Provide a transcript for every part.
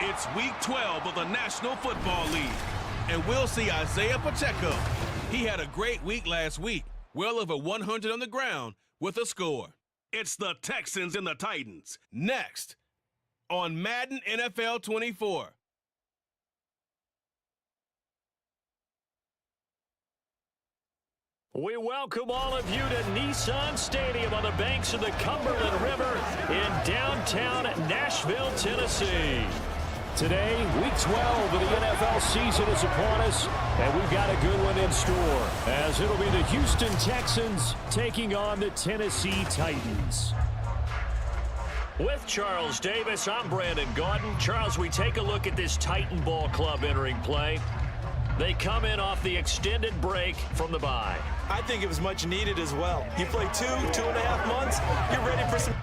It's Week 12 of the National Football League, and we'll see Isaiah Pacheco. He had a great week last week, well over 100 on the ground with a score. It's the Texans and the Titans, next on Madden NFL 24. We welcome all of you to Nissan Stadium on the banks of the Cumberland River in downtown Nashville, Tennessee. Today, Week 12 of the NFL season is upon us, and we've got a good one in store, as it'll be the Houston Texans taking on the Tennessee Titans. With Charles Davis, I'm Brandon Gaudin. Charles, we take a look at this Titan Ball Club entering play. They come in off the extended break from the bye. I think it was much needed as well. You play 2.5 months, you're ready for some...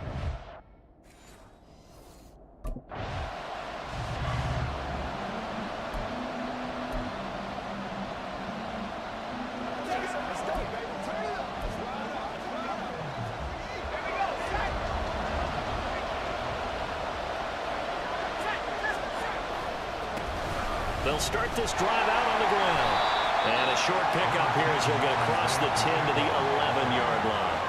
They'll start this drive out on the ground. And a short pickup here as he'll get across the 10 to the 11-yard line.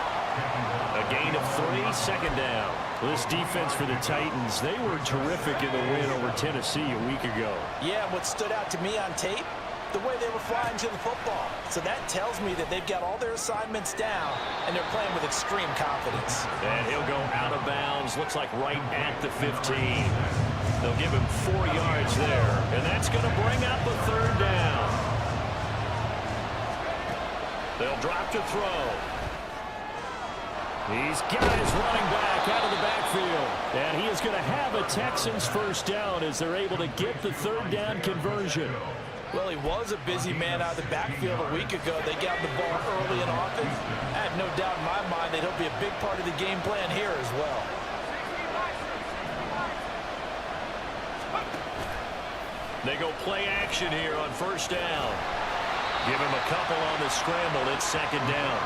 A gain of 3, second down. This defense for the Titans, they were terrific in the win over Tennessee a week ago. Yeah, what stood out to me on tape, the way they were flying to the football. So that tells me that they've got all their assignments down, and they're playing with extreme confidence. And he'll go out of bounds, looks like right at the 15. They'll give him 4 yards there, and that's going to bring up a third down. They'll drop to throw. He's got his running back out of the backfield. And he is going to have a Texans first down as they're able to get the third down conversion. Well, he was a busy man out of the backfield a week ago. They got the ball early and often. I have no doubt in my mind that he'll be a big part of the game plan here as well. They go play action here on first down. Give him a couple on the scramble. It's second down.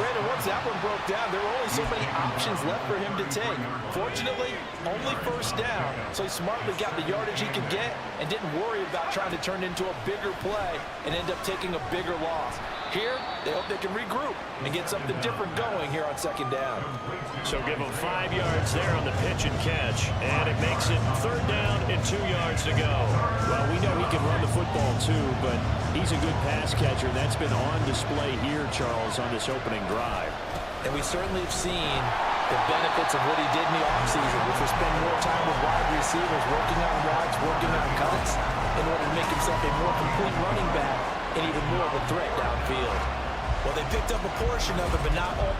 Brandon, once that one broke down, there were only so many options left for him to take. Fortunately, only first down, so he smartly got the yardage he could get and didn't worry about trying to turn it into a bigger play and end up taking a bigger loss. Here, they hope they can regroup and get something different going here on second down. So give him 5 yards there on the pitch and catch, and it makes it third down and 2 yards to go. Well, we know he can run the football too, but he's a good pass catcher. That's been on display here, Charles, on this opening drive. And we certainly have seen the benefits of what he did in the offseason, which was spend more time with wide receivers, working on routes, working on cuts, in order to make himself a more complete running back and even more of a threat downfield. Well, they picked up a portion of it, but not all.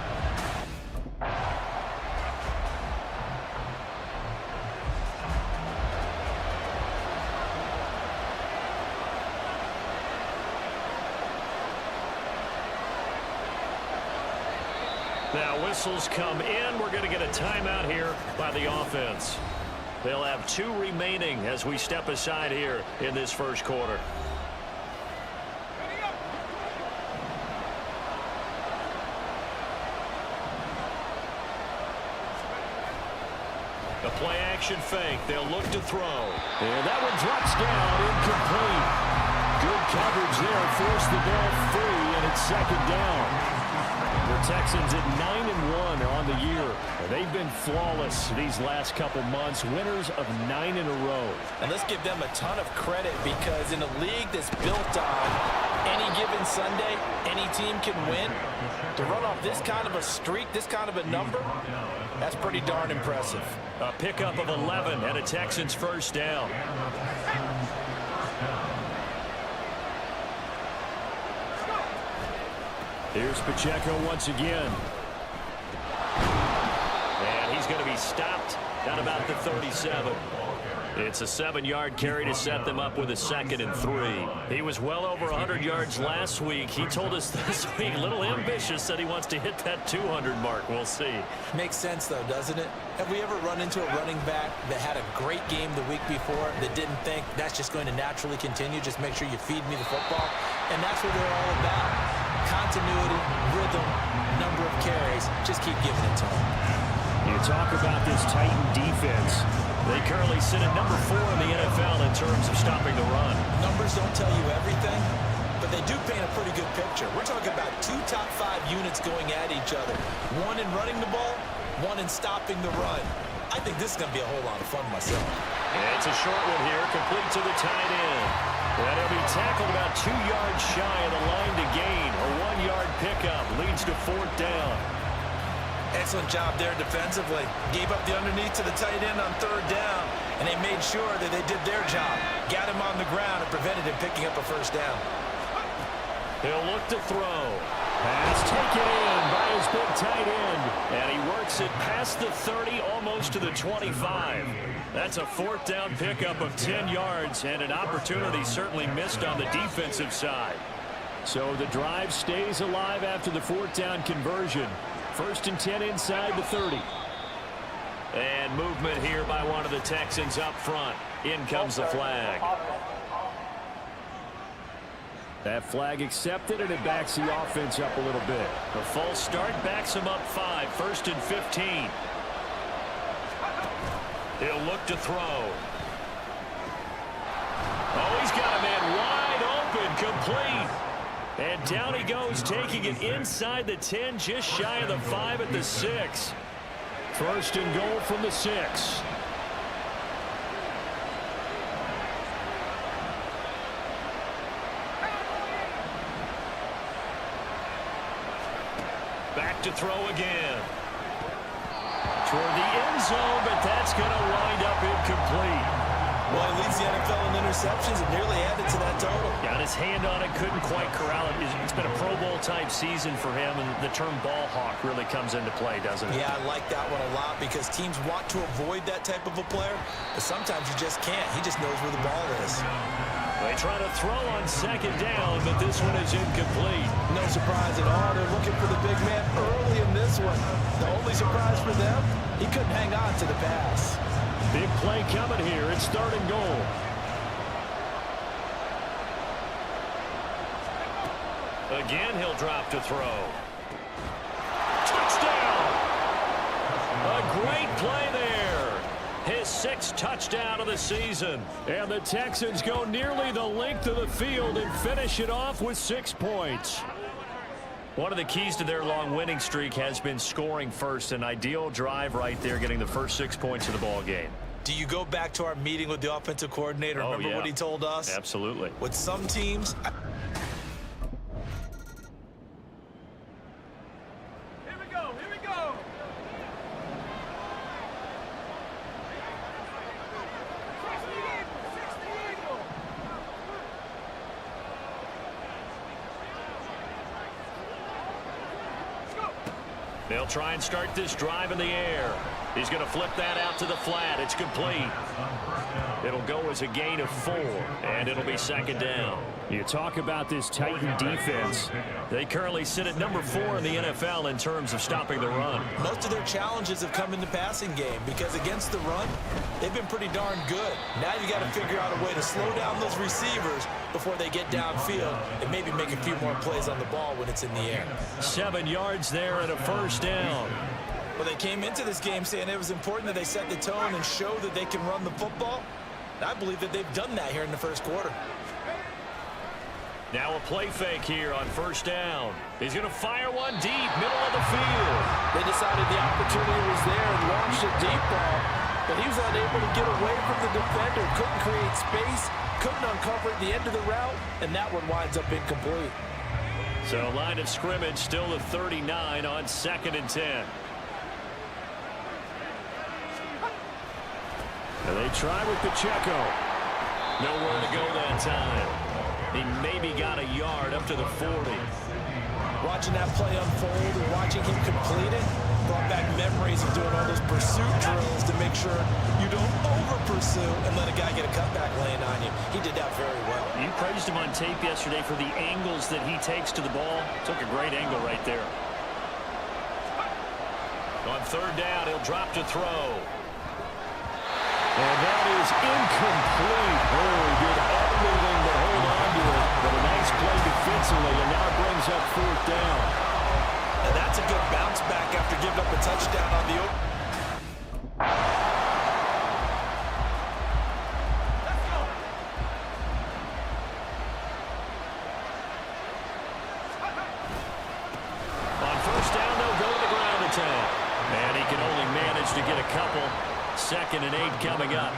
Now whistles come in. We're going to get a timeout here by the offense. They'll have 2 remaining as we step aside here in this first quarter. A play-action fake. They'll look to throw. And that one drops down, incomplete. Good coverage there. Forced the ball free, and it's second down. The Texans at 9-1 on the year. They've been flawless these last couple months. Winners of 9 in a row. And let's give them a ton of credit, because in a league that's built on any given Sunday, any team can win. To run off this kind of a streak, this kind of a number, that's pretty darn impressive. A pickup of 11 and a Texans first down. Here's Pacheco once again. And he's going to be stopped at about the 37. It's a 7-yard carry to set them up with a 2nd and 3. He was well over 100 yards last week. He told us this week, a little ambitious, said he wants to hit that 200 mark. We'll see. Makes sense, though, doesn't it? Have we ever run into a running back that had a great game the week before that didn't think that's just going to naturally continue? Just make sure you feed me the football. And that's what they're all about. Continuity, rhythm, number of carries. Just keep giving it to them. You talk about this Titan defense. They currently sit at number 4 in the NFL in terms of stopping the run. Numbers don't tell you everything, but they do paint a pretty good picture. We're talking about 2 top 5 units going at each other. One in running the ball, one in stopping the run. I think this is going to be a whole lot of fun myself. And it's a short one here, complete to the tight end. And he'll be tackled about 2 yards shy of the line to gain. A 1-yard pickup leads to 4th down. Excellent job there defensively. Gave up the underneath to the tight end on 3rd down, and they made sure that they did their job. Got him on the ground and prevented him picking up a 1st down. He'll look to throw. Pass taken in by his big tight end. And he works it past the 30, almost to the 25. That's a 4th down pickup of 10 yards, and an opportunity certainly missed on the defensive side. So the drive stays alive after the 4th down conversion. 1st and 10 inside the 30. And movement here by one of the Texans up front. In comes the flag. That flag accepted, and it backs the offense up a little bit. The false start backs him up 5. 1st and 15. He'll look to throw. Oh, he's got a man wide open, complete. And down he goes, taking it inside the 10, just shy of the 5 at the 6. 1st and goal from the 6. Back to throw again. Toward the end zone, but that's going to wind up incomplete. Well, he leads the NFL in interceptions and nearly added to that total. Got his hand on it, couldn't quite corral it. It's been a Pro Bowl-type season for him, and the term ball hawk really comes into play, doesn't it? Yeah, I like that one a lot because teams want to avoid that type of a player, but sometimes you just can't. He just knows where the ball is. They try to throw on 2nd down, but this one is incomplete. No surprise at all. They're looking for the big man early in this one. The only surprise for them, he couldn't hang on to the pass. Big play coming here. It's 3rd and goal. Again, he'll drop to throw. Touchdown! A great play there. His 6th touchdown of the season. And the Texans go nearly the length of the field and finish it off with 6 points. One of the keys to their long winning streak has been scoring first. An ideal drive right there, getting the first 6 points of the ball game. Do you go back to our meeting with the offensive coordinator? Remember what he told us? Absolutely. With some teams... Here we go, here we go! They'll try and start this drive in the air. He's going to flip that out to the flat. It's complete. It'll go as a gain of 4, and it'll be 2nd down. You talk about this Titan defense. They currently sit at number 4 in the NFL in terms of stopping the run. Most of their challenges have come in the passing game because against the run, they've been pretty darn good. Now you got to figure out a way to slow down those receivers before they get downfield and maybe make a few more plays on the ball when it's in the air. 7 yards there and a 1st down. Well, they came into this game saying it was important that they set the tone and show that they can run the football. I believe that they've done that here in the 1st quarter. Now a play fake here on 1st down. He's going to fire one deep, middle of the field. They decided the opportunity was there and launched a deep ball, but he was unable to get away from the defender, couldn't create space, couldn't uncover at the end of the route, and that one winds up incomplete. So line of scrimmage still at 39 on 2nd and 10. And they try with Pacheco. Nowhere to go that time. He maybe got a yard up to the 40. Watching that play unfold and watching him complete it brought back memories of doing all those pursuit drills to make sure you don't over-pursue and let a guy get a cutback laying on you. He did that very well. You praised him on tape yesterday for the angles that he takes to the ball. Took a great angle right there. On 3rd down, he'll drop to throw. And that is incomplete. Oh, he did everything to hold on to it. But a nice play defensively, and now it brings up 4th down. And that's a good bounce back after giving up a touchdown on the open. managed to get a couple. 2nd and 8 coming up.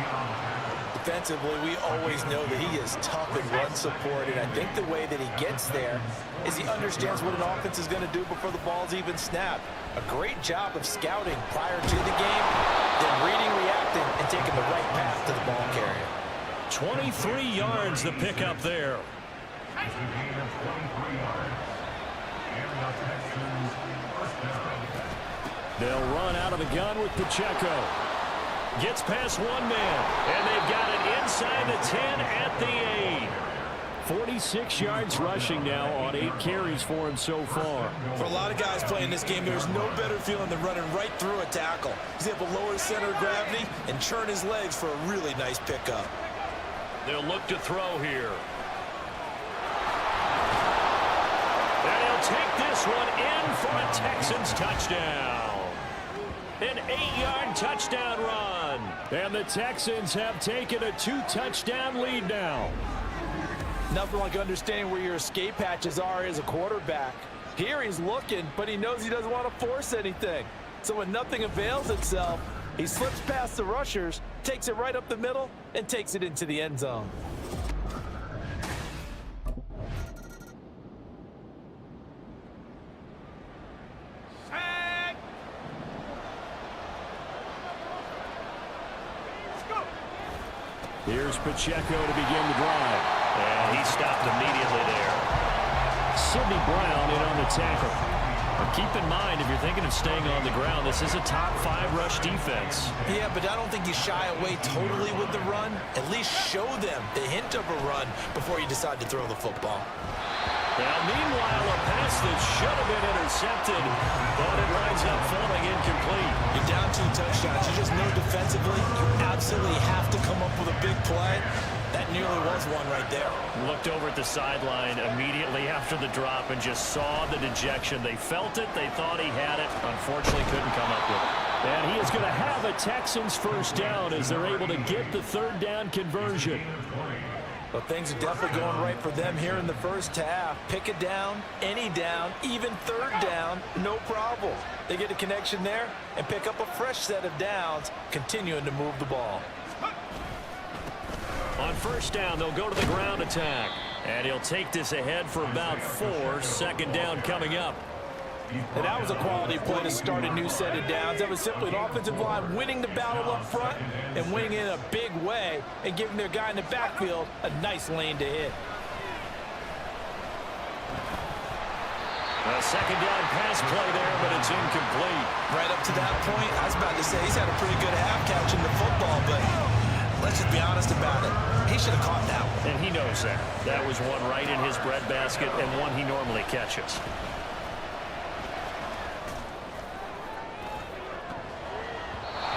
Defensively, we always know that he is tough in run support, and I think the way that he gets there is he understands what an offense is going to do before the ball's even snapped. A great job of scouting prior to the game, then reading, reacting, and taking the right path to the ball carrier. 23 yards the pickup there. They'll run out of the gun with Pacheco. Gets past one man, and they've got it inside the 10 at the 8. 46 yards rushing now on 8 carries for him so far. For a lot of guys playing this game, there's no better feeling than running right through a tackle. He's able to lower his center of gravity and churn his legs for a really nice pickup. They'll look to throw here. And he'll take this one in for a Texans touchdown. An 8-yard touchdown run. And the Texans have taken a 2-touchdown lead now. Nothing like understanding where your escape hatches are as a quarterback. Here he's looking, but he knows he doesn't want to force anything. So when nothing avails itself, he slips past the rushers, takes it right up the middle, and takes it into the end zone. Here's Pacheco to begin the drive. And he stopped immediately there. Sidney Brown in on the tackle. Now keep in mind, if you're thinking of staying on the ground, this is a top 5 rush defense. Yeah, but I don't think you shy away totally with the run. At least show them the hint of a run before you decide to throw the football. Now, meanwhile, a pass that should have been intercepted, but it winds up falling incomplete. You're down 2 touchdowns. You just know defensively you absolutely have to come up with a big play. That nearly was one right there. Looked over at the sideline immediately after the drop and just saw the dejection. They felt it. They thought he had it. Unfortunately, couldn't come up with it. And he is going to have a Texans first down as they're able to get the 3rd down conversion. Well, things are definitely going right for them here in the first half. Pick a down, any down, even 3rd down, no problem. They get a connection there and pick up a fresh set of downs, continuing to move the ball. On first down, they'll go to the ground attack. And he'll take this ahead for about 4. 2nd down coming up. And that was a quality play to start a new set of downs. That was simply an offensive line winning the battle up front and winning it in a big way and giving their guy in the backfield a nice lane to hit. A 2nd down pass play there, but it's incomplete. Right up to that point, I was about to say he's had a pretty good half catching the football, but let's just be honest about it. He should have caught that one. And he knows that. That was one right in his breadbasket and one he normally catches.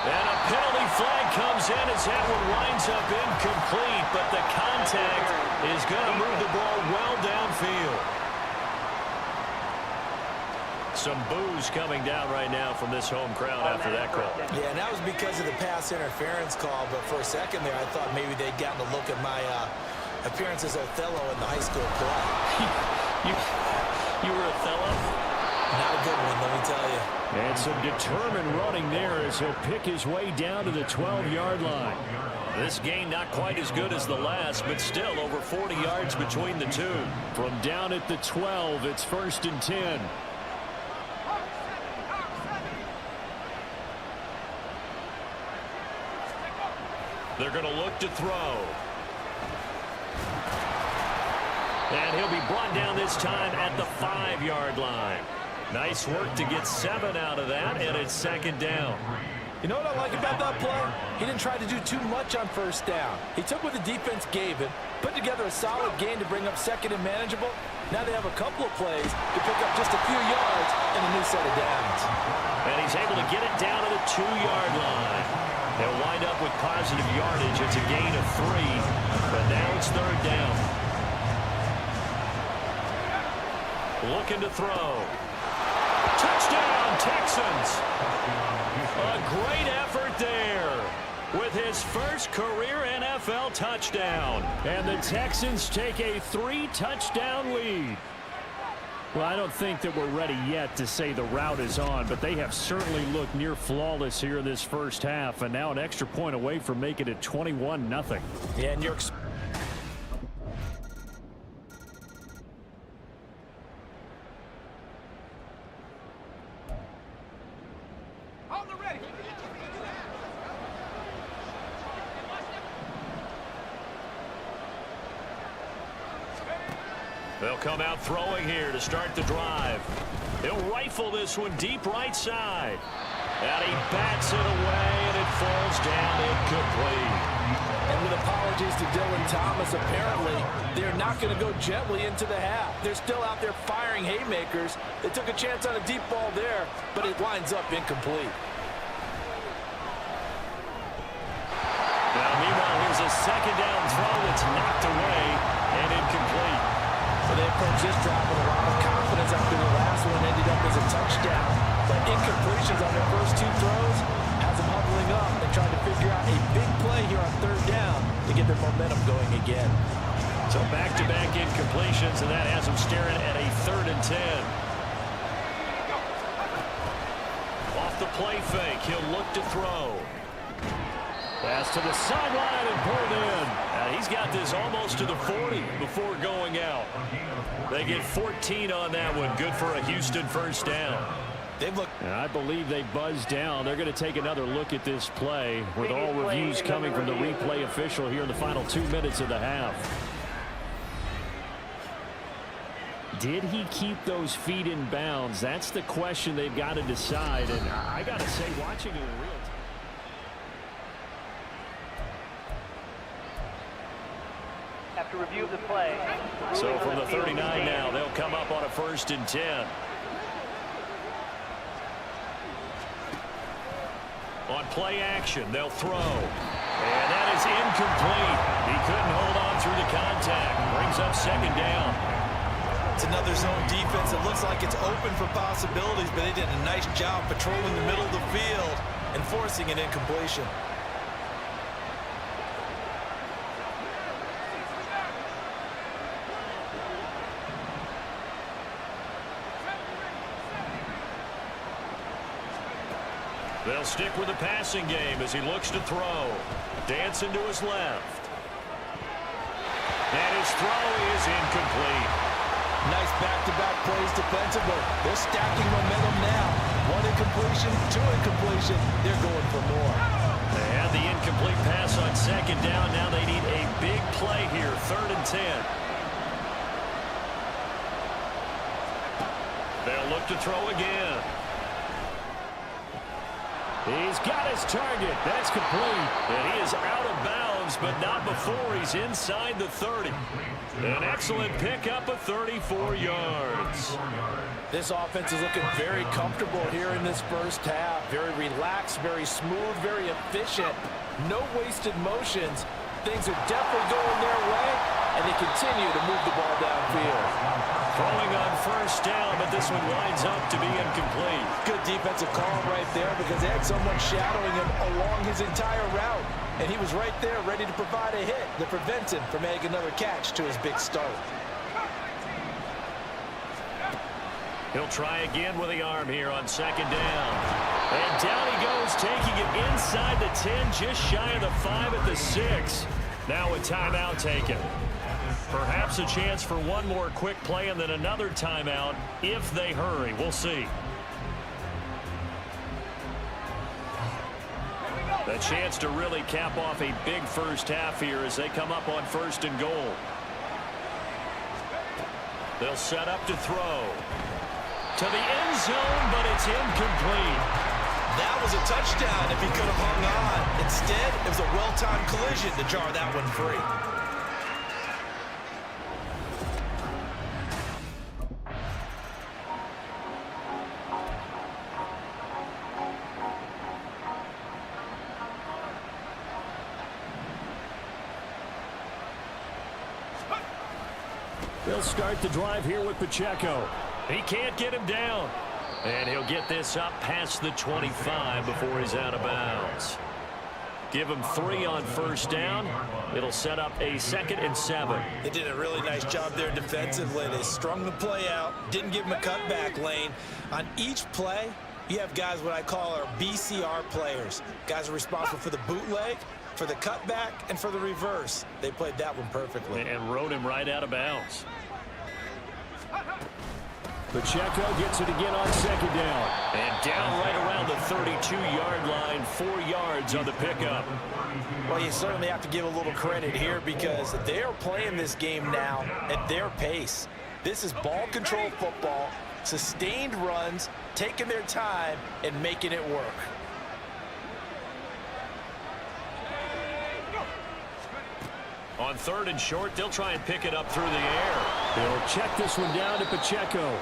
And a penalty flag comes in as that one winds up incomplete, but the contact is going to move the ball well downfield. Some boos coming down right now from this home crowd after that call. Yeah, and that was because of the pass interference call, but for a second there I thought maybe they'd gotten a look at my appearance as Othello in the high school play. You were Othello? Not a good one, let me tell you. And some determined running there as he'll pick his way down to the 12-yard line. This gain not quite as good as the last, but still over 40 yards between the two. From down at the 12, it's 1st and 10. They're going to look to throw. And he'll be brought down this time at the 5-yard line. Nice work to get 7 out of that, and it's 2nd down. You know what I like about that play? He didn't try to do too much on first down. He took what the defense gave him, put together a solid gain to bring up 2nd and manageable. Now they have a couple of plays to pick up just a few yards and a new set of downs. And he's able to get it down to the 2-yard line. They'll wind up with positive yardage. It's a gain of 3, but now it's 3rd down. Looking to throw. Touchdown, Texans! A great effort there with his first career NFL touchdown. And the Texans take a 3-touchdown lead. Well, I don't think that we're ready yet to say the route is on, but they have certainly looked near flawless here in this first half, and now an extra point away from making it 21-0. Yeah, and you're On the ready. They'll come out throwing here to start the drive. He'll rifle this one deep right side. And he bats it away, and it falls down incomplete. And with apologies to Dylan Thomas, apparently they're not going to go gently into the half. They're still out there firing haymakers. They took a chance on a deep ball there, but it winds up incomplete. Now, meanwhile, here's a second down throw that's knocked away and incomplete. So they approach this drive with a lot of confidence after the last one ended up as a touchdown. But incompletions on their first two throws has them huddling up and trying to figure out a big play here on third down to get their momentum going again. So back-to-back incompletions, and that has them staring at a 3rd and 10. Off the play fake, he'll look to throw. Pass to the sideline and pulled in. He's got this almost to the 40 before going out. They get 14 on that one. Good for a Houston first down. And I believe they buzzed down. They're going to take another look at this play with all reviews coming from the replay official here in the final 2 minutes of the half. Did he keep those feet in bounds? That's the question they've got to decide. And I got to say, watching it in real time. After review of the play. So from the 39 now, they'll come up on a 1st and 10. On play action, they'll throw. And that is incomplete. He couldn't hold on through the contact. Brings up 2nd down. It's another zone defense. It looks like it's open for possibilities, but they did a nice job patrolling the middle of the field and forcing an incompletion. They'll stick with the passing game as he looks to throw. Dancing to his left. And his throw is incomplete. Nice back-to-back plays defensively. They're stacking momentum now. 1 incompletion, 2 incompletion. They're going for more. They had the incomplete pass on 2nd down. Now they need a big play here. 3rd and 10. They'll look to throw again. He's got his target. That's complete. And he is out of bounds, but not before he's inside the 30. An excellent pickup of 34 yards. This offense is looking very comfortable here in this first half. Very relaxed, very smooth, very efficient. No wasted motions. Things are definitely going their way, and they continue to move the ball downfield. Throwing on 1st down, but this one winds up to be incomplete. Good defensive call right there because they had someone shadowing him along his entire route. And he was right there ready to provide a hit that prevents him from making another catch to his big start. He'll try again with the arm here on 2nd down. And down he goes, taking it inside the 10, just shy of the 5 at the 6. Now a timeout taken. Perhaps a chance for one more quick play and then another timeout if they hurry. We'll see. A chance to really cap off a big first half here as they come up on 1st and goal. They'll set up to throw. To the end zone, but it's incomplete. That was a touchdown if he could have hung on. Instead, it was a well-timed collision to jar that one free. They'll start the drive here with Pacheco. He can't get him down. And he'll get this up past the 25 before he's out of bounds. Give him 3 on first down. It'll set up a 2nd and 7. They did a really nice job there defensively. They strung the play out, didn't give him a cutback lane. On each play, you have guys what I call our BCR players. Guys are responsible for the bootleg, for the cutback, and for the reverse. They played that one perfectly. And rode him right out of bounds. Pacheco gets it again on 2nd down. And down right around the 32-yard line, 4 yards on the pickup. Well, you certainly have to give a little credit here because they are playing this game now at their pace. This is ball control football, sustained runs, taking their time, and making it work. On 3rd and short, they'll try and pick it up through the air. They'll check this one down to Pacheco.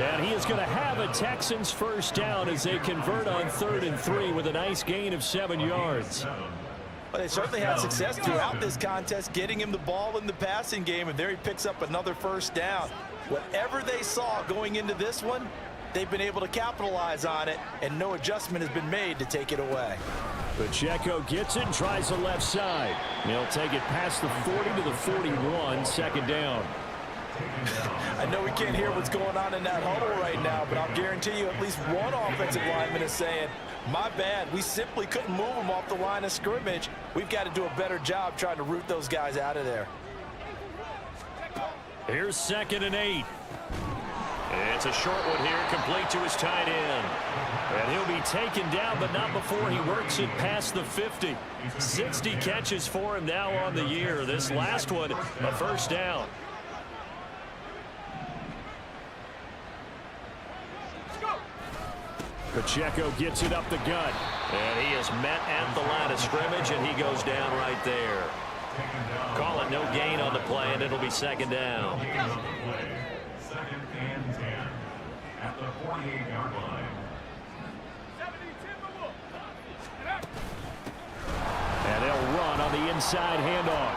And he is going to have a Texans first down as they convert on 3rd and 3 with a nice gain of 7 yards. Well, they certainly had success throughout this contest, getting him the ball in the passing game, and there he picks up another first down. Whatever they saw going into this one, they've been able to capitalize on it, and no adjustment has been made to take it away. Pacheco gets it and tries the left side. He'll take it past the 40 to the 41, 2nd down. I know we can't hear what's going on in that huddle right now, but I'll guarantee you at least one offensive lineman is saying, my bad, we simply couldn't move them off the line of scrimmage. We've got to do a better job trying to root those guys out of there. Here's 2nd and 8. It's a short one here, complete to his tight end. And he'll be taken down, but not before he works it past the 50. 60 catches for him now on the year. This last one, a first down. Pacheco gets it up the gut. And he is met at the line of scrimmage, and he goes down right there. Call it no gain on the play, and it'll be 2nd down. 2nd and 10 at the 48-yard line. And they'll run on the inside handoff.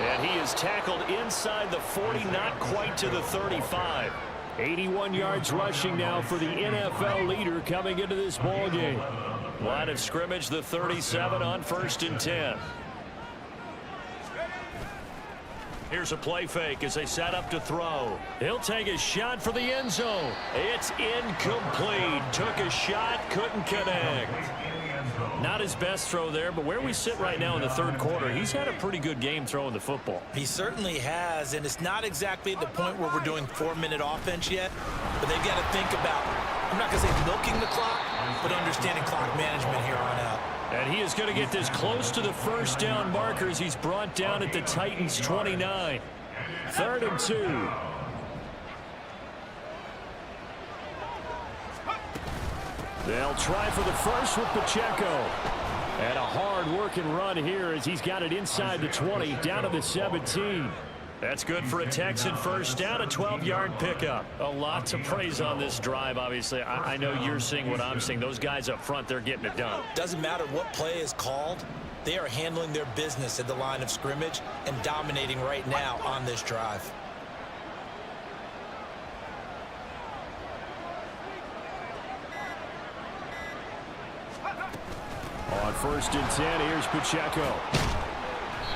And he is tackled inside the 40, not quite to the 35. 81 yards rushing now for the NFL leader coming into this ball game. Line of scrimmage, the 37 on 1st and 10. Here's a play fake as they set up to throw. He'll take a shot for the end zone. It's incomplete. Took a shot, couldn't connect. Not his best throw there, but where we sit right now in the 3rd quarter, he's had a pretty good game throwing the football. He certainly has, and it's not exactly at the point where we're doing 4-minute offense yet, but they've got to think about, I'm not going to say milking the clock, but understanding clock management here on out. And he is going to get this close to the first down markers. He's brought down at the Titans' 29. 3rd and 2. They'll try for the first with Pacheco. And a hard-working run here as he's got it inside the 20, down to the 17. That's good for a Texan first down, a 12-yard pickup. A lot to praise on this drive, obviously. I know you're seeing what I'm seeing. Those guys up front, they're getting it done. Doesn't matter what play is called. They are handling their business at the line of scrimmage and dominating right now on this drive. On 1st and 10, here's Pacheco.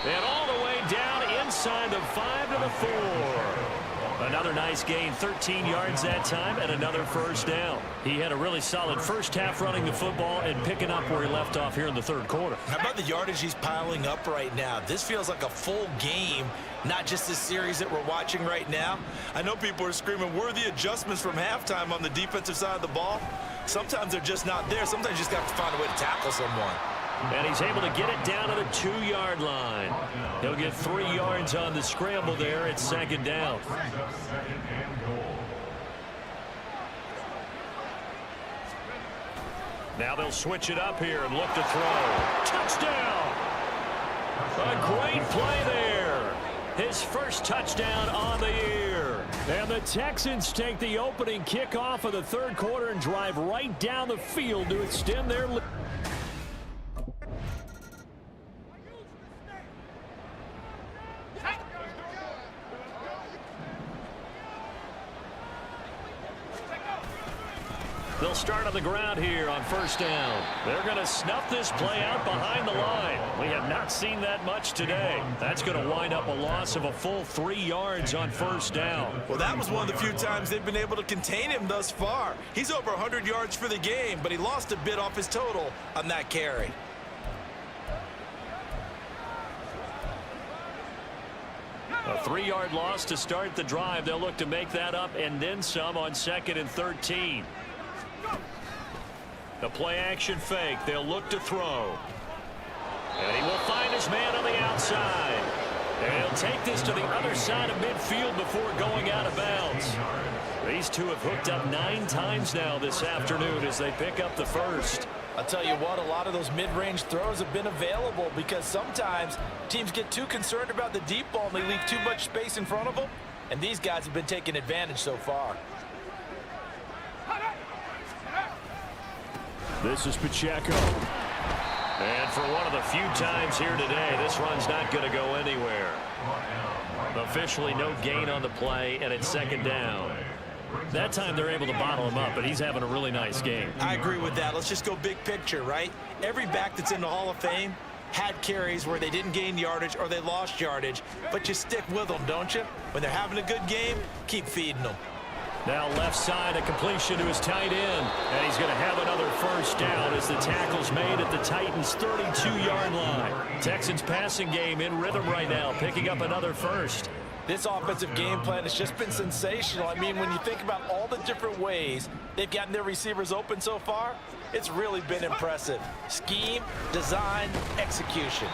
And all the way down inside the 5 to the 4. Another nice gain, 13 yards that time, and another first down. He had a really solid first half running the football and picking up where he left off here in the 3rd quarter. How about the yardage he's piling up right now? This feels like a full game, not just this series that we're watching right now. I know people are screaming, where are the adjustments from halftime on the defensive side of the ball? Sometimes they're just not there. Sometimes you just got to find a way to tackle someone. And he's able to get it down to the 2-yard line. He'll get 3 yards on the scramble there at 2nd down. Now they'll switch it up here and look to throw. Touchdown! A great play there. His first touchdown on the year. And the Texans take the opening kickoff of the 3rd quarter and drive right down the field to extend their lead. They'll They'll start on the ground here on first down. They're going to snuff this play out behind the line. We have not seen that much today. That's going to wind up a loss of a full 3 yards on first down. Well, that was one of the few times they've been able to contain him thus far. He's over 100 yards for the game, but he lost a bit off his total on that carry. A 3-yard loss to start the drive. They'll look to make that up and then some on 2nd and 13. The play action fake. They'll look to throw. And he will find his man on the outside. And he'll take this to the other side of midfield before going out of bounds. These two have hooked up 9 times now this afternoon as they pick up the first. I'll tell you what, a lot of those mid-range throws have been available because sometimes teams get too concerned about the deep ball and they leave too much space in front of them. And these guys have been taking advantage so far. This is Pacheco. And for one of the few times here today, this run's not going to go anywhere. Officially no gain on the play, and it's 2nd down. That time they're able to bottle him up, but he's having a really nice game. I agree with that. Let's just go big picture, right? Every back that's in the Hall of Fame had carries where they didn't gain yardage or they lost yardage, but you stick with them, don't you? When they're having a good game, keep feeding them. Now left side, a completion to his tight end. And he's going to have another first down as the tackle's made at the Titans' 32-yard line. Texans passing game in rhythm right now, picking up another first. This offensive game plan has just been sensational. I mean, when you think about all the different ways they've gotten their receivers open so far, it's really been impressive. Scheme, design, execution.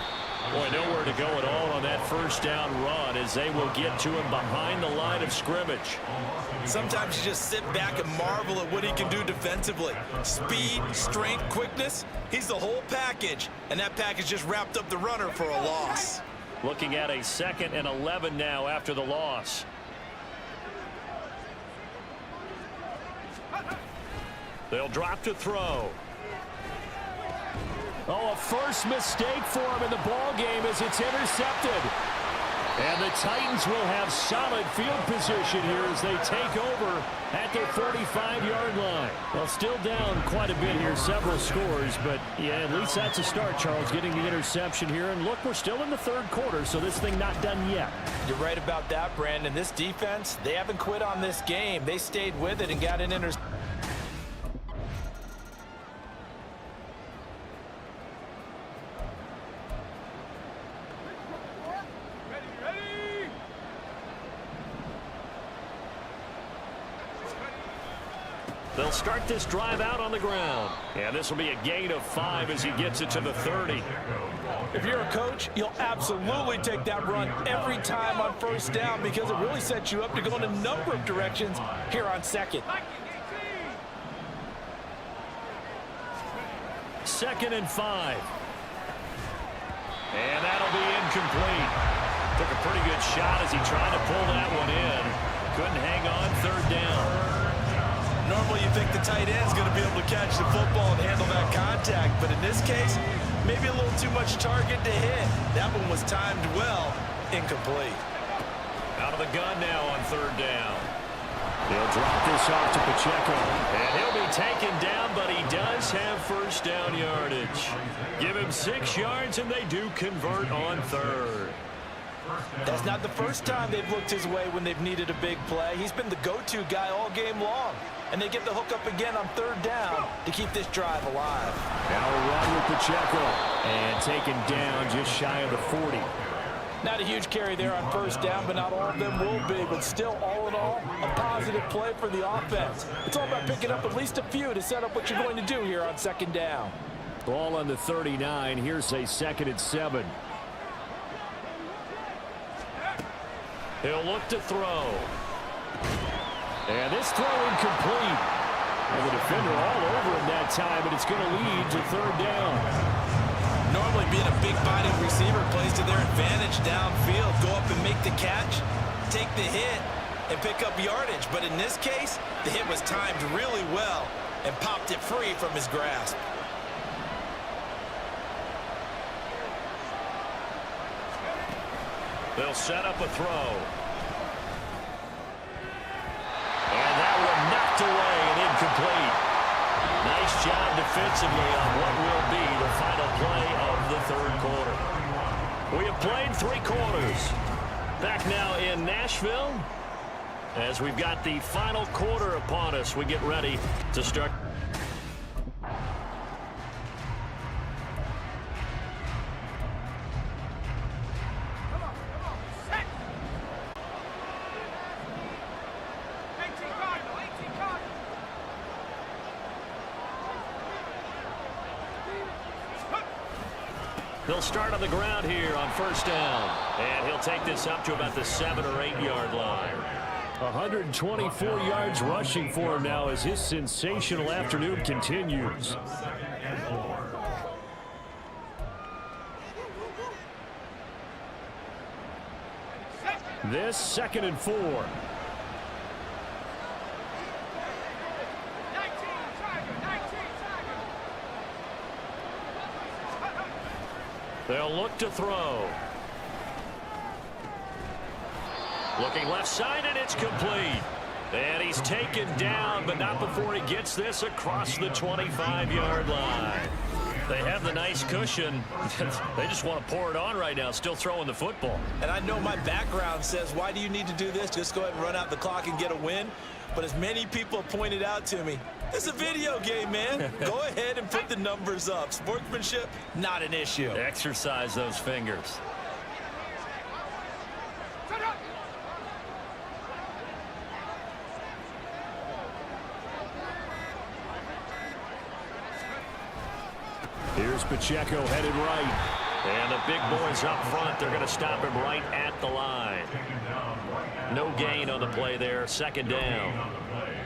Boy, nowhere to go at all on that first down run as they will get to him behind the line of scrimmage. Sometimes you just sit back and marvel at what he can do defensively. Speed, strength, quickness, he's the whole package. And that package just wrapped up the runner for a loss. Looking at a 2nd and 11 now after the loss. They'll drop to throw. Oh, a first mistake for him in the ball game as it's intercepted. And the Titans will have solid field position here as they take over at their 45-yard line. Well, still down quite a bit here, several scores, but yeah, at least that's a start, Charles, getting the interception here. And look, we're still in the 3rd quarter, so this thing not done yet. You're right about that, Brandon. This defense, they haven't quit on this game. They stayed with it and got an interception. They'll start this drive out on the ground. And this will be a gain of 5 as he gets it to the 30. If you're a coach, you'll absolutely take that run every time on first down because it really sets you up to go in a number of directions here on 2nd. 2nd and 5. And that'll be incomplete. Took a pretty good shot as he tried to pull that one in. Couldn't hang on 3rd down. Normally you think the tight end's going to be able to catch the football and handle that contact, but in this case, maybe a little too much target to hit. That one was timed well, incomplete. Out of the gun now on 3rd down. He'll drop this off to Pacheco. And he'll be taken down, but he does have first down yardage. Give him 6 yards, and they do convert on 3rd. That's not the first time they've looked his way when they've needed a big play. He's been the go-to guy all game long. And they get the hook up again on 3rd down to keep this drive alive. Now a run with Pacheco. And taken down just shy of the 40. Not a huge carry there on first down, but not all of them will be. But still, all in all, a positive play for the offense. It's all about picking up at least a few to set up what you're going to do here on 2nd down. Ball on the 39. Here's a 2nd and 7. He'll look to throw. And this throw incomplete. And the defender all over him that time, and it's going to lead to 3rd down. Normally being a big-bodied receiver plays to their advantage downfield. Go up and make the catch, take the hit, and pick up yardage. But in this case, the hit was timed really well and popped it free from his grasp. They'll set up a throw. And that one knocked away and incomplete. defensively on what will be the final play of the third quarter. We have played 3 quarters. Back now in Nashville as we've got the final quarter upon us. We get ready to start. They'll start on the ground here on first down. And he'll take this up to about the 7 or 8 yard line. 124 yards rushing for him now as his sensational afternoon continues. This 2nd and 4. They'll look to throw. Looking left side, and it's complete. And he's taken down, but not before he gets this across the 25-yard line. They have the nice cushion. They just want to pour it on right now, still throwing the football. And I know my background says, why do you need to do this? Just go ahead and run out the clock and get a win. But as many people have pointed out to me, it's a video game, man. Go ahead and put the numbers up. Sportsmanship, not an issue. Exercise those fingers. Here's Pacheco headed right. And the big boys up front, they're going to stop him right at the line. No gain on the play there, 2nd down.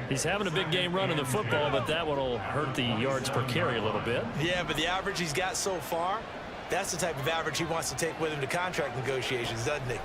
He's having a big game running the football, but that one will hurt the yards per carry a little bit. Yeah, but the average he's got so far, that's the type of average he wants to take with him to contract negotiations, doesn't he?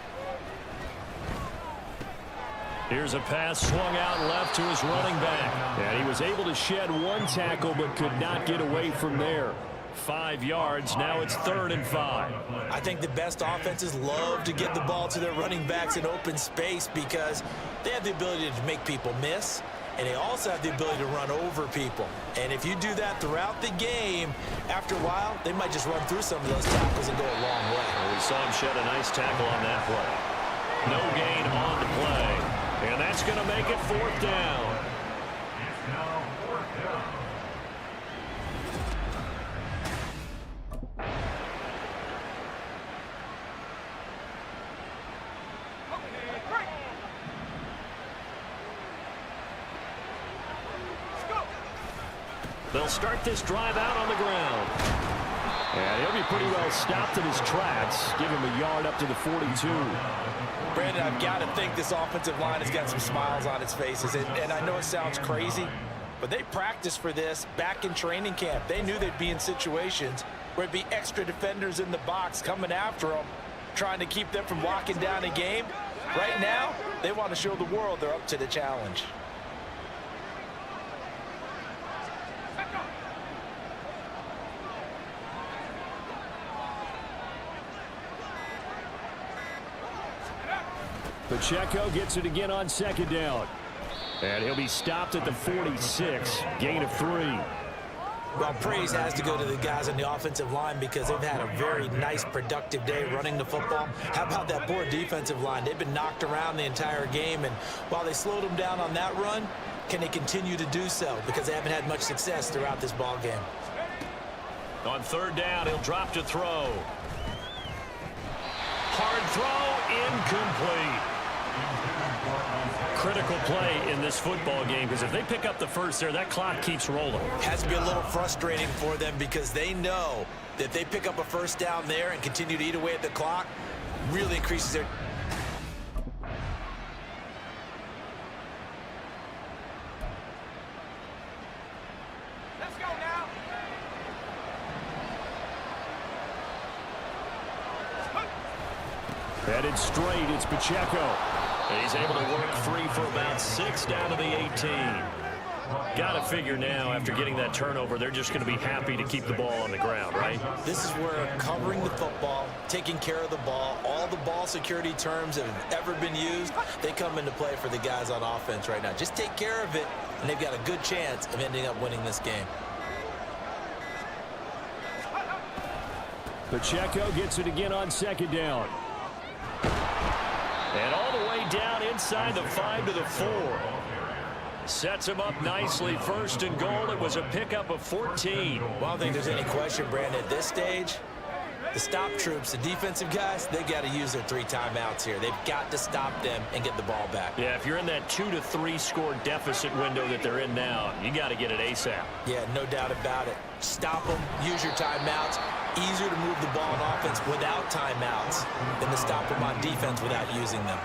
Here's a pass swung out left to his running back. And he was able to shed 1 tackle, but could not get away from there. 5 yards. Now it's 3rd and 5. I think the best offenses love to get the ball to their running backs in open space because they have the ability to make people miss, and they also have the ability to run over people. And if you do that throughout the game, after a while, they might just run through some of those tackles and go a long way. Well, we saw him shed a nice tackle on that play. No gain on the play. And that's going to make it 4th down. It's now 4th down. They'll start this drive out on the ground. And he'll be pretty well stopped in his tracks. Give him a yard up to the 42. Brandon, I've got to think this offensive line has got some smiles on its faces. And I know it sounds crazy, but they practiced for this back in training camp. They knew they'd be in situations where it'd be extra defenders in the box coming after them, trying to keep them from locking down a game. Right now, they want to show the world they're up to the challenge. Pacheco gets it again on 2nd down. And he'll be stopped at the 46. Gain of 3. Well, praise has to go to the guys on the offensive line because they've had a very nice, productive day running the football. How about that poor defensive line? They've been knocked around the entire game, and while they slowed them down on that run, can they continue to do so? Because they haven't had much success throughout this ball game. On 3rd down, he'll drop to throw. Hard throw, incomplete. Critical play in this football game because if they pick up the first there, that clock keeps rolling. Has to be a little frustrating for them because they know that if they pick up a first down there and continue to eat away at the clock, really increases their... Let's go now. Headed straight, it's Pacheco. And he's able to work free for about 6 down to the 18. Got to figure now, after getting that turnover, they're just going to be happy to keep the ball on the ground, right? This is where covering the football, taking care of the ball, all the ball security terms that have ever been used, they come into play for the guys on offense right now. Just take care of it, and they've got a good chance of ending up winning this game. Pacheco gets it again on second down. And all the way down inside the 5 to the 4. Sets him up nicely. First and goal. It was a pickup of 14. Well, I don't think there's any question, Brandon, at this stage. The stop troops, the defensive guys, they got to use their 3 timeouts here. They've got to stop them and get the ball back. Yeah, if you're in that 2 to 3 score deficit window that they're in now, you got to get it ASAP. Yeah, no doubt about it. Stop them, use your timeouts. Easier to move the ball on offense without timeouts than to stop them on defense without using them.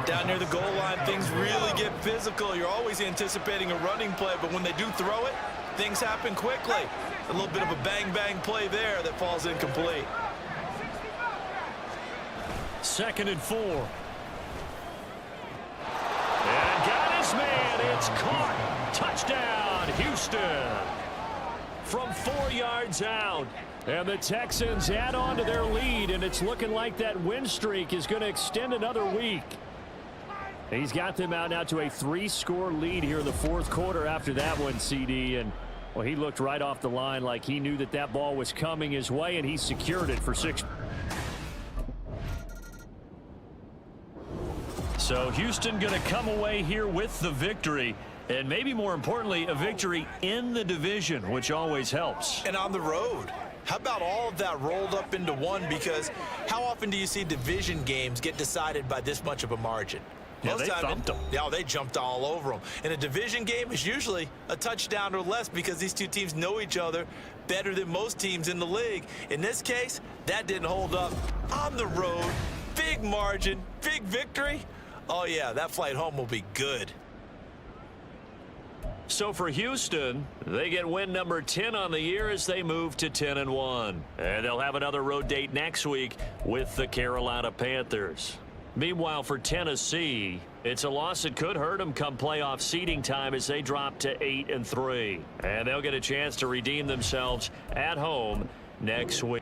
Down near the goal line, things really get physical. You're always anticipating a running play, but when they do throw it, things happen quickly. A little bit of a bang-bang play there that falls incomplete. 2nd and 4. And got his man. It's caught. Touchdown, Houston. From 4 yards out. And the Texans add on to their lead, and it's looking like that win streak is going to extend another week. He's got them out now to a 3-score lead here in the 4th quarter after that one, CD. And, well, he looked right off the line like he knew that that ball was coming his way, and he secured it for 6. So Houston going to come away here with the victory. And maybe more importantly, a victory in the division, which always helps. And on the road. How about all of that rolled up into one? Because how often do you see division games get decided by this much of a margin? Yeah, they thumped them. Yeah, they jumped all over them. And a division game is usually a touchdown or less because these two teams know each other better than most teams in the league. In this case, that didn't hold up. On the road, big margin, big victory. Oh, yeah, that flight home will be good. So for Houston, they get win number 10 on the year as they move to 10-1. And they'll have another road date next week with the Carolina Panthers. Meanwhile, for Tennessee, it's a loss that could hurt them come playoff seeding time as they drop to 8-3. And they'll get a chance to redeem themselves at home next week.